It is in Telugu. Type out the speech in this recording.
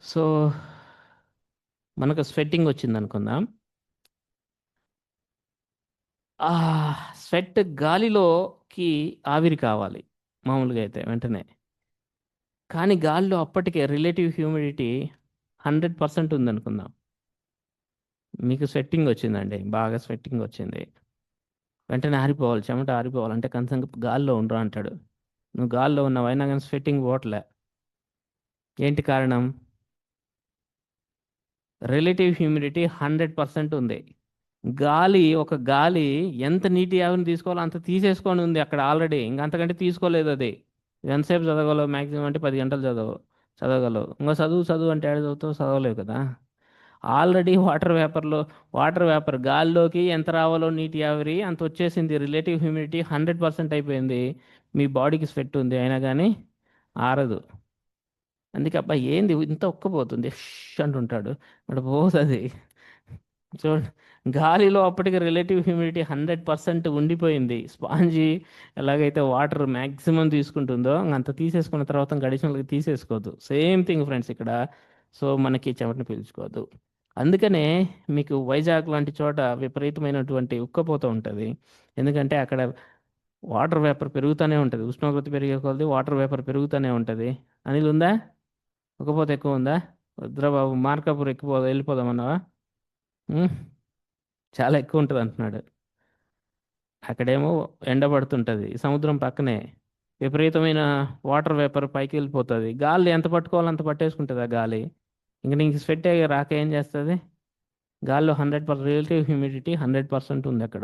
సో మనకు స్వెట్టింగ్ వచ్చింది అనుకుందాం. ఆ స్వెట్ గాలిలోకి ఆవిరి కావాలి మామూలుగా అయితే వెంటనే. కానీ గాలిలో అప్పటికే రిలేటివ్ హ్యూమిడిటీ 100% ఉందనుకుందాం. మీకు స్వెట్టింగ్ వచ్చిందండి, బాగా స్వెట్టింగ్ వచ్చింది. వెంటనే ఆరిపోవాలి, చెమట ఆరిపోవాలంటే కనీసం గాల్లో ఉండరా అంటాడు. నువ్వు గాల్లో ఉన్నావు, అయినా కానీ స్వెట్టింగ్ పోవట్లే. ఏంటి కారణం? రిలేటివ్ హ్యూమిడిటీ 100% ఉంది. ఒక గాలి ఎంత నీటి ఆవిరిని తీసుకోవాలో అంత తీసేసుకొని ఉంది అక్కడ ఆల్రెడీ. ఇంకంతకంటే తీసుకోలేదు అది. ఎంతసేపు చదవగలవు? మ్యాక్సిమం అంటే 10 గంటలు చదవగలవు. ఇంకా చదువు చదువు అంటే ఏడ చదువుతావు? చదవలేవు కదా. ఆల్రెడీ వాటర్ వేపర్ గాల్లోకి ఎంత రావాలో నీటి ఆవిరి అంత వచ్చేసింది. రిలేటివ్ హ్యూమిడిటీ 100% అయిపోయింది. మీ బాడీకి స్వెట్ ఉంది, అయినా కానీ ఆరదు. అందుకే అబ్బా ఏంది ఇంత ఉక్కపోతుంది అంటుంటాడు. మరి పోతుంది. చూడండి, గాలిలో అప్పటికి రిలేటివ్ హ్యూమిడిటీ 100% ఉండిపోయింది. స్పాంజీ ఎలాగైతే వాటర్ మ్యాక్సిమం తీసుకుంటుందో అంత తీసేసుకున్న తర్వాత గడిషనల్గా తీసేసుకోవద్దు. సేమ్ థింగ్ ఫ్రెండ్స్ ఇక్కడ. సో మనకి చెమటను పీల్చుకోవద్దు. అందుకనే మీకు వైజాగ్ లాంటి చోట విపరీతమైనటువంటి ఉక్కపోత ఉంటుంది. ఎందుకంటే అక్కడ వాటర్ వేపర్ పెరుగుతూనే ఉంటుంది. ఉష్ణోగ్రత పెరిగే కొద్దీ వాటర్ వేపర్ పెరుగుతూనే ఉంటుంది. అనిల్ ఉందా? ఉక్కపోత ఎక్కువ ఉందా? వద్దురా బాబు, మార్కాపూర్ వెళ్ళిపోదామన్నావా? ఉమ్, చాలా ఎక్కువ ఉంటుంది అంటున్నాడు. అక్కడేమో ఎండ పడుతుంటుంది, సముద్రం పక్కనే. విపరీతమైన వాటర్ వేపర్ పైకి వెళ్ళిపోతుంది. గాలి ఎంత పట్టుకోవాలో అంత పట్టేసుకుంటుంది ఆ గాలి. ఇంక నీకు స్వెట్ రాక ఏం చేస్తుంది? గాల్లో 100% రిలేటివ్ హ్యూమిడిటీ 100% ఉంది అక్కడ.